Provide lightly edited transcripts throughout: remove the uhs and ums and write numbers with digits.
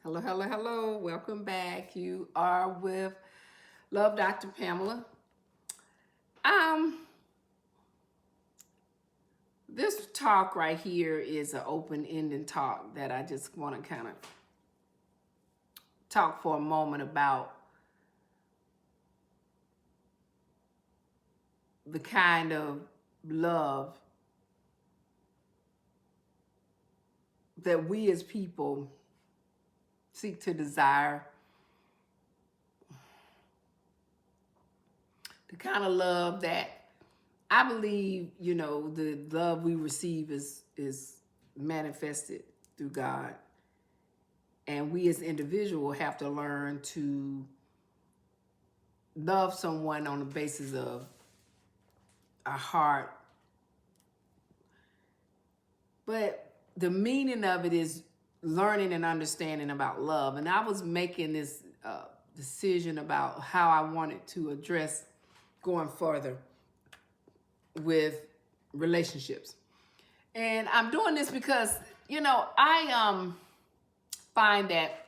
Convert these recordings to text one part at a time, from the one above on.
Hello, hello, hello. Welcome back. You are with Love Dr. Pamela. Um, this talk right here is an open-ended talk that I just want to kind of talk for a moment about the kind of love that we as people seek to desire, the kind of love that I believe, the love we receive is manifested through God. And we as individuals have to learn to love someone on the basis of our heart. But the meaning of it is learning and understanding about love. And I was making this decision about how I wanted to address going further with relationships. And I'm doing this because, I find that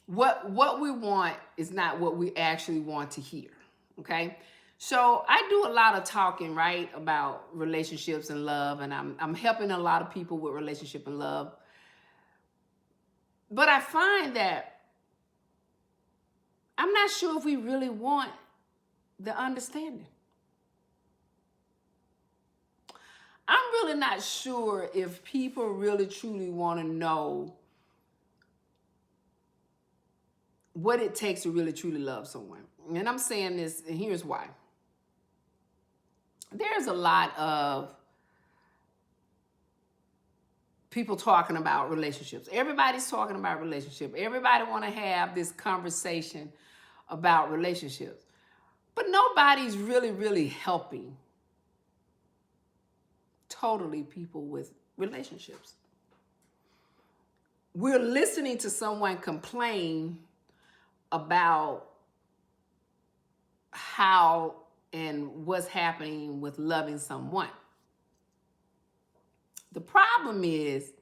what we want is not what we actually want to hear. Okay. So I do a lot of talking, right, about relationships and love, and I'm helping a lot of people with relationship and love. But I find that I'm not sure if we really want the understanding. I'm really not sure if people really truly want to know what it takes to really truly love someone. And I'm saying this, and here's why. There's a lot of people talking about relationships. Everybody's talking about relationship. Everybody want to have this conversation about relationships. But nobody's really helping totally people with relationships. We're listening to someone complain about how and what's happening with loving someone. The problem is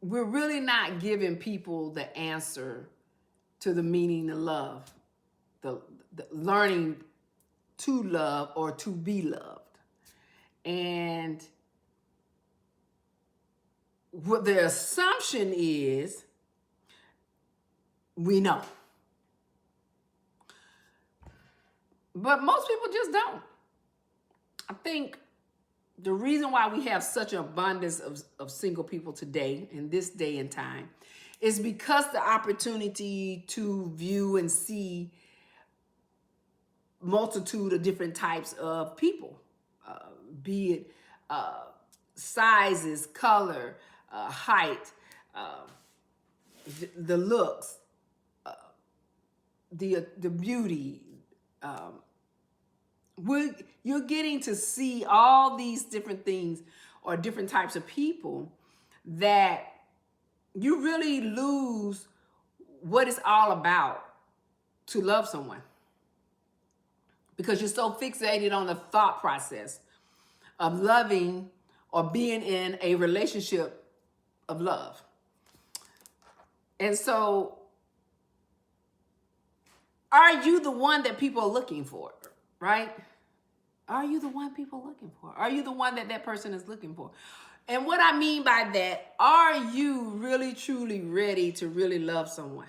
we're really not giving people the answer to the meaning of love, the learning to love or to be loved. And what the assumption is, we know. But most people just don't. I think the reason why we have such an abundance of single people today, in this day and time, is because the opportunity to view and see multitude of different types of people, be it sizes, color, height, the looks, the beauty. You're getting to see all these different things or different types of people that you really lose what it's all about to love someone, because you're so fixated on the thought process of loving or being in a relationship of love. And so, are you the one that people are looking for, right? Are you the one people are looking for? Are you the one that person is looking for? And what I mean by that, are you really, truly ready to really love someone?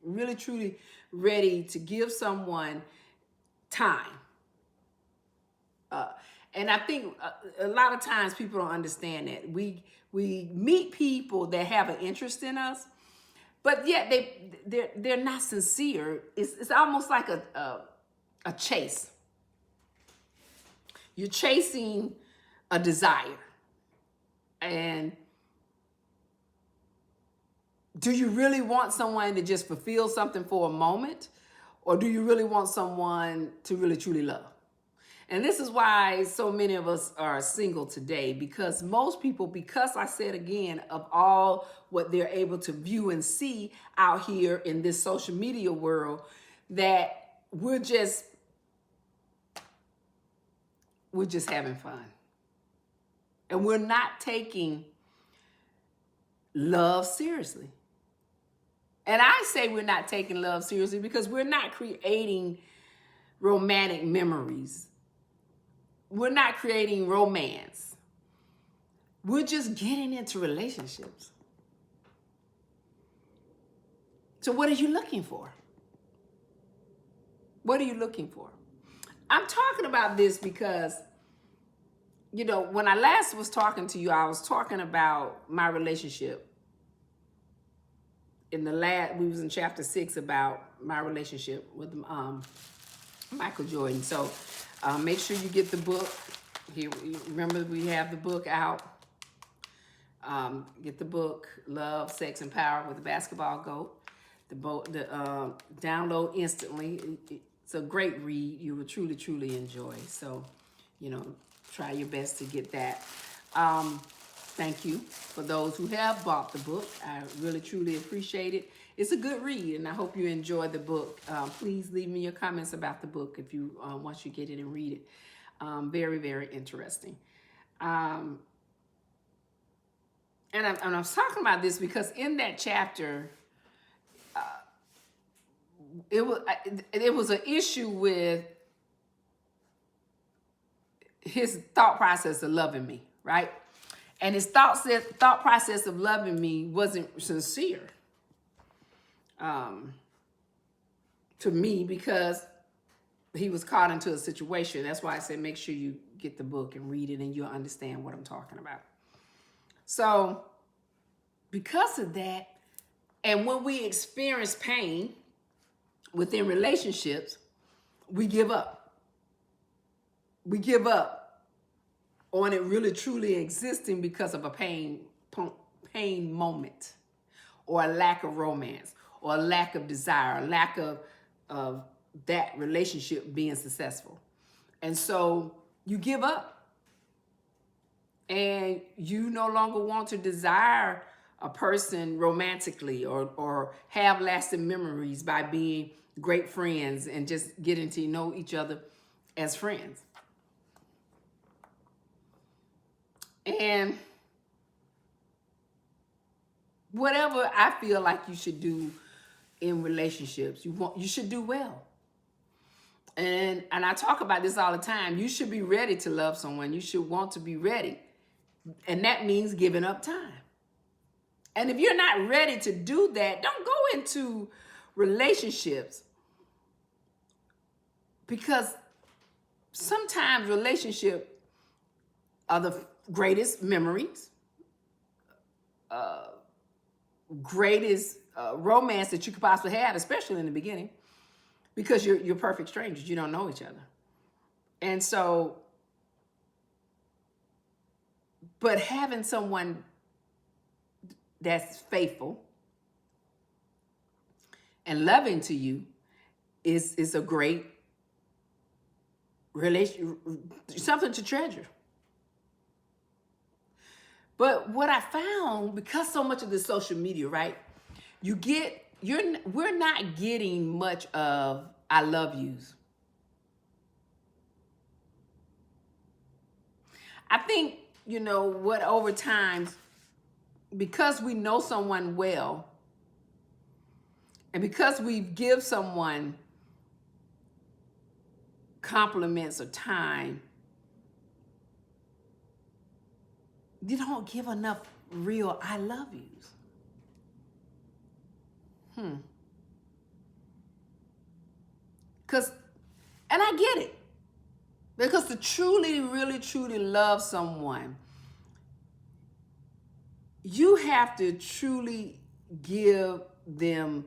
Really, truly ready to give someone time? And I think a lot of times people don't understand that. We meet people that have an interest in us, but yet they're not sincere. It's almost like a chase. You're chasing a desire. And do you really want someone to just fulfill something for a moment? Or do you really want someone to really truly love? And this is why so many of us are single today, because most people, because I said again, of all what they're able to view and see out here in this social media world, that we're just having fun. And we're not taking love seriously. And I say we're not taking love seriously because we're not creating romantic memories. We're not creating romance. We're just getting into relationships. So what are you looking for? What are you looking for? I'm talking about this because, you know, when I last was talking to you, I was talking about my relationship. In the last, we was in chapter 6 about my relationship with Michael Jordan. So make sure you get the book. Here, remember we have the book out. Get the book, Love, Sex, and Power with the Basketball GOAT. The download instantly. It's a great read. You will truly, truly enjoy. So, you know, try your best to get that. Thank you for those who have bought the book. I really, truly appreciate it. It's a good read, and I hope you enjoy the book. Please leave me your comments about the book if you once you get it and read it. Very, very interesting. And I was talking about this because in that chapter, it was an issue with his thought process of loving me, right? And his thought process of loving me wasn't sincere to me because he was caught into a situation. That's why I said make sure you get the book and read it and you'll understand what I'm talking about. So because of that, and when we experience pain within relationships, we give up. We give up on it really truly existing because of a pain moment, or a lack of romance, or a lack of desire, a lack of that relationship being successful. And so you give up and you no longer want to desire a person romantically or have lasting memories by being great friends and just getting to know each other as friends. And whatever I feel like you should do in relationships, you should do well. And I talk about this all the time. You should be ready to love someone. You should want to be ready. And that means giving up time. And if you're not ready to do that, don't go into relationships, because sometimes relationships are the greatest memories, greatest romance that you could possibly have, especially in the beginning, because you're perfect strangers. You don't know each other. And so, but having someone that's faithful and loving to you is a great relation, something to treasure. But what I found, because so much of the social media, right, we're not getting much of I love yous. I think, you know, what over time, because we know someone well, and because we give someone compliments or time, you don't give enough real I love yous. And I get it. Because to truly, really, truly love someone, you have to truly give them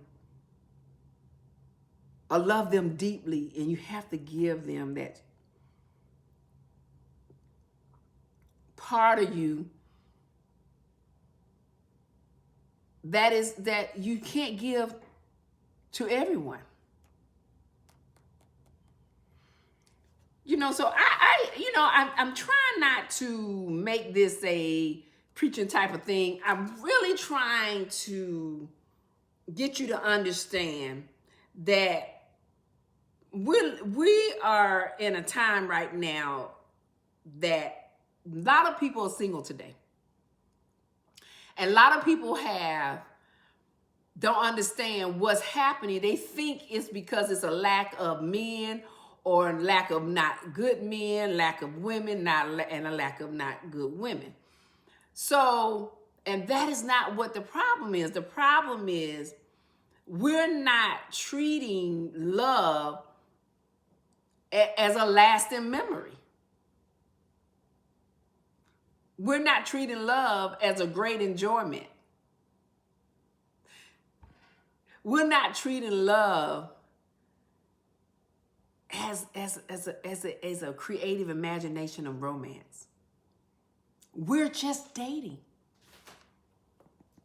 or love them deeply, and you have to give them that part of you that you can't give to everyone. You know, so I'm trying not to make this a preaching type of thing. I'm really trying to get you to understand that we are in a time right now that A lot of people are single today. And a lot of people don't understand what's happening. They think it's because it's a lack of men or lack of not good men, lack of women, and a lack of not good women. So, and that is not what the problem is. The problem is we're not treating love as a lasting memory. We're not treating love as a great enjoyment. We're not treating love as a creative imagination of romance. We're just dating.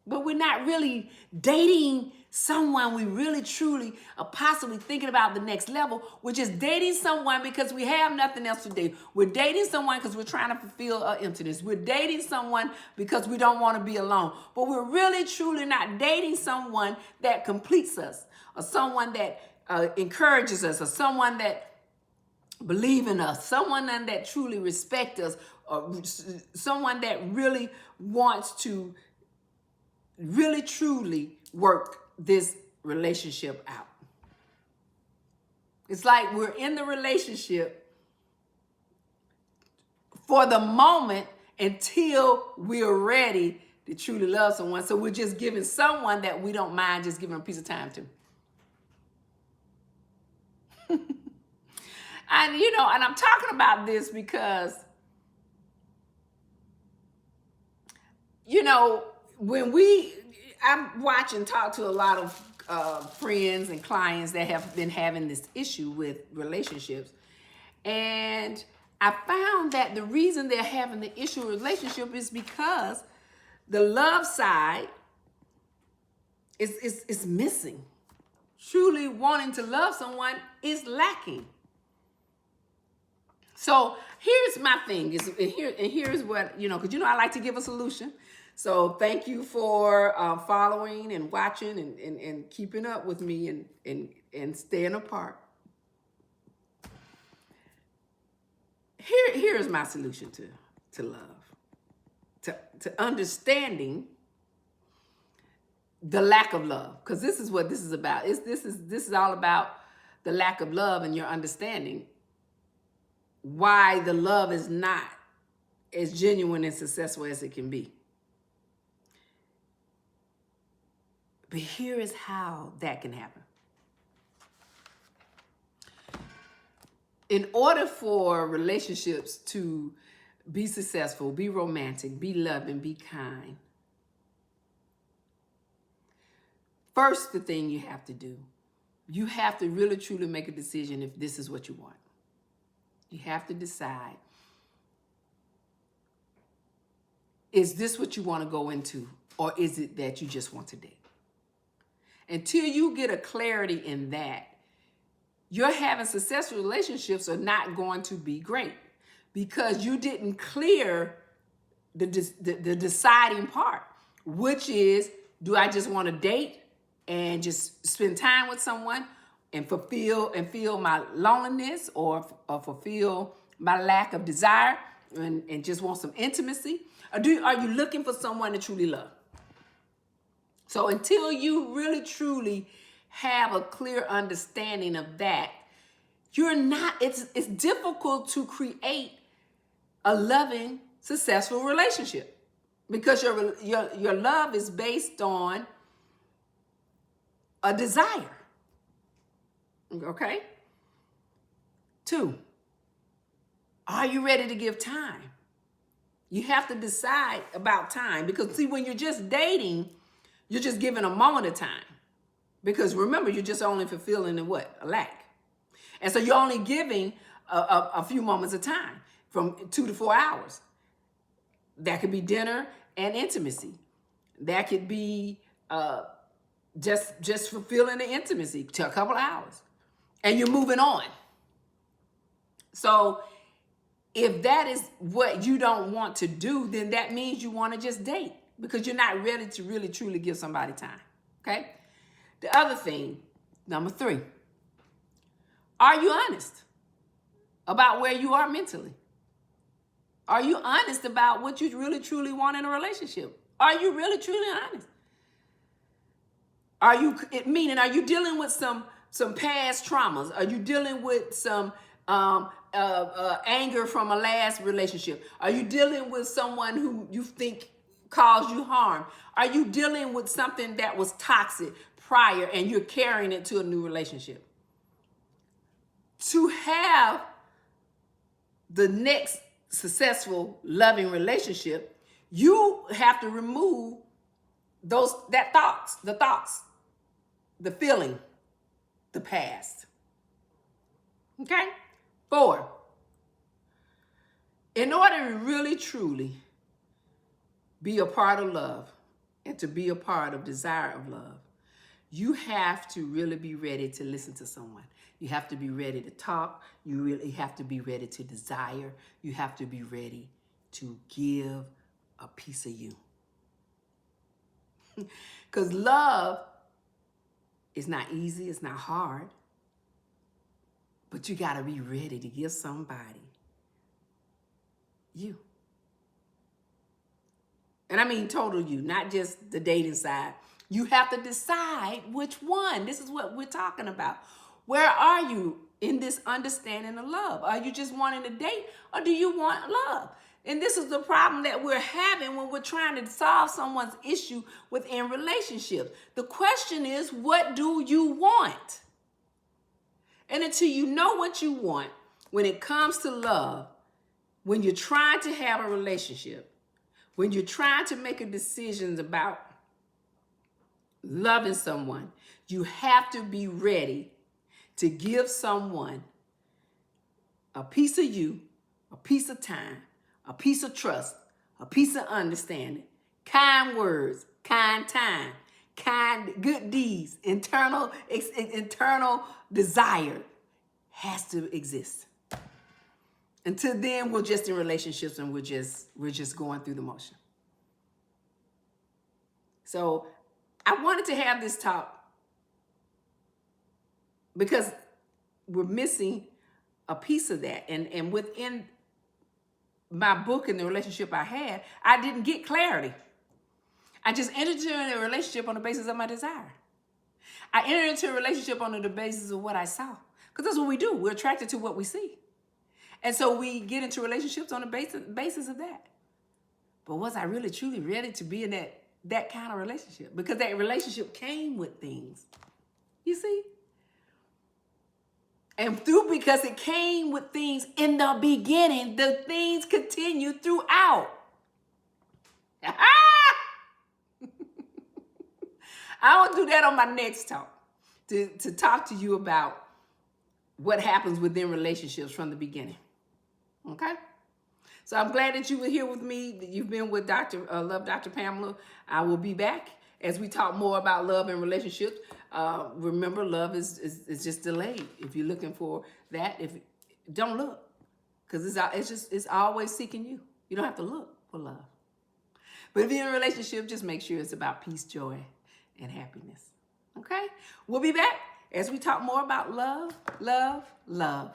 But we're not really dating someone we really truly are possibly thinking about the next level. We're just dating someone because we have nothing else to do. We're dating someone because we're trying to fulfill our emptiness. We're dating someone because we don't want to be alone. But we're really truly not dating someone that completes us, or someone that encourages us, or someone that believes in us, someone that truly respects us, or someone that really wants to really truly work this relationship out. It's like we're in the relationship for the moment until we're ready to truly love someone. So we're just giving someone that we don't mind just giving a piece of time to. And I'm talking about this because, when I watch and talk to a lot of friends and clients that have been having this issue with relationships. And I found that the reason they're having the issue with relationship is because the love side is missing. Truly wanting to love someone is lacking. So here's my thing. Here's what, because I like to give a solution. So thank you for following and watching and keeping up with me and staying apart. Here's my solution to love, to understanding the lack of love, because this is what this is about. This is all about the lack of love and your understanding why the love is not as genuine and successful as it can be. But here is how that can happen. In order for relationships to be successful, be romantic, be loving, be kind, first, the thing you have to do, you have to really truly make a decision if this is what you want. You have to decide, is this what you want to go into, or is it that you just want to date? Until you get a clarity in that, you're having successful relationships are not going to be great because you didn't clear the deciding part, which is, do I just want to date and just spend time with someone and feel my loneliness or fulfill my lack of desire and just want some intimacy? Or are you looking for someone to truly love? So until you really truly have a clear understanding of that, it's difficult to create a loving, successful relationship because your love is based on a desire. Okay? 2, are you ready to give time? You have to decide about time because, see, when you're just dating, you're just giving a moment of time. Because remember, you're just only fulfilling a lack. And so you're only giving a few moments of time from 2 to 4 hours. That could be dinner and intimacy. That could be just fulfilling the intimacy to a couple of hours. And you're moving on. So if that is what you don't want to do, then that means you want to just date because you're not ready to really, truly give somebody time. Okay? The other thing, number 3, are you honest about where you are mentally? Are you honest about what you really truly want in a relationship? Are you really truly honest? Are you, meaning, are you dealing with some past traumas? Are you dealing with some anger from a last relationship? Are you dealing with someone who you think caused you harm? Are you dealing with something that was toxic prior and you're carrying it to a new relationship? To have the next successful, loving relationship, you have to remove the thoughts, the feeling, the past. Okay? 4, in order to really truly be a part of love and to be a part of desire of love, you have to really be ready to listen to someone. You have to be ready to talk. You really have to be ready to desire. You have to be ready to give a piece of you. Because love is not easy. It's not hard. But you got to be ready to give somebody you. And I mean total you, not just the dating side. You have to decide which one. This is what we're talking about. Where are you in this understanding of love? Are you just wanting to date, or do you want love? And this is the problem that we're having when we're trying to solve someone's issue within relationships. The question is, what do you want? And until you know what you want, when it comes to love, when you're trying to have a relationship, when you're trying to make a decision about loving someone, you have to be ready to give someone a piece of you, a piece of time, a piece of trust, a piece of understanding, kind words, kind time, kind good deeds, internal desire has to exist. Until then, we're just in relationships and we're just going through the motion. So I wanted to have this talk because we're missing a piece of that. And within my book and the relationship I had, I didn't get clarity. I just entered into a relationship on the basis of my desire. I entered into a relationship on the basis of what I saw. Because that's what we do. We're attracted to what we see. And so we get into relationships on the basis of that. But was I really truly ready to be in that kind of relationship? Because that relationship came with things. You see? And because it came with things in the beginning, the things continue throughout. I will do that on my next talk, to talk to you about what happens within relationships from the beginning. Okay? So I'm glad that you were here with me. You've been with Love Dr. Pamela. I will be back as we talk more about love and relationships. Remember, love is just delayed. If you're looking for that, don't look, because it's always seeking you. You don't have to look for love. But if you're in a relationship, just make sure it's about peace, joy, and happiness. Okay? We'll be back as we talk more about love, love, love.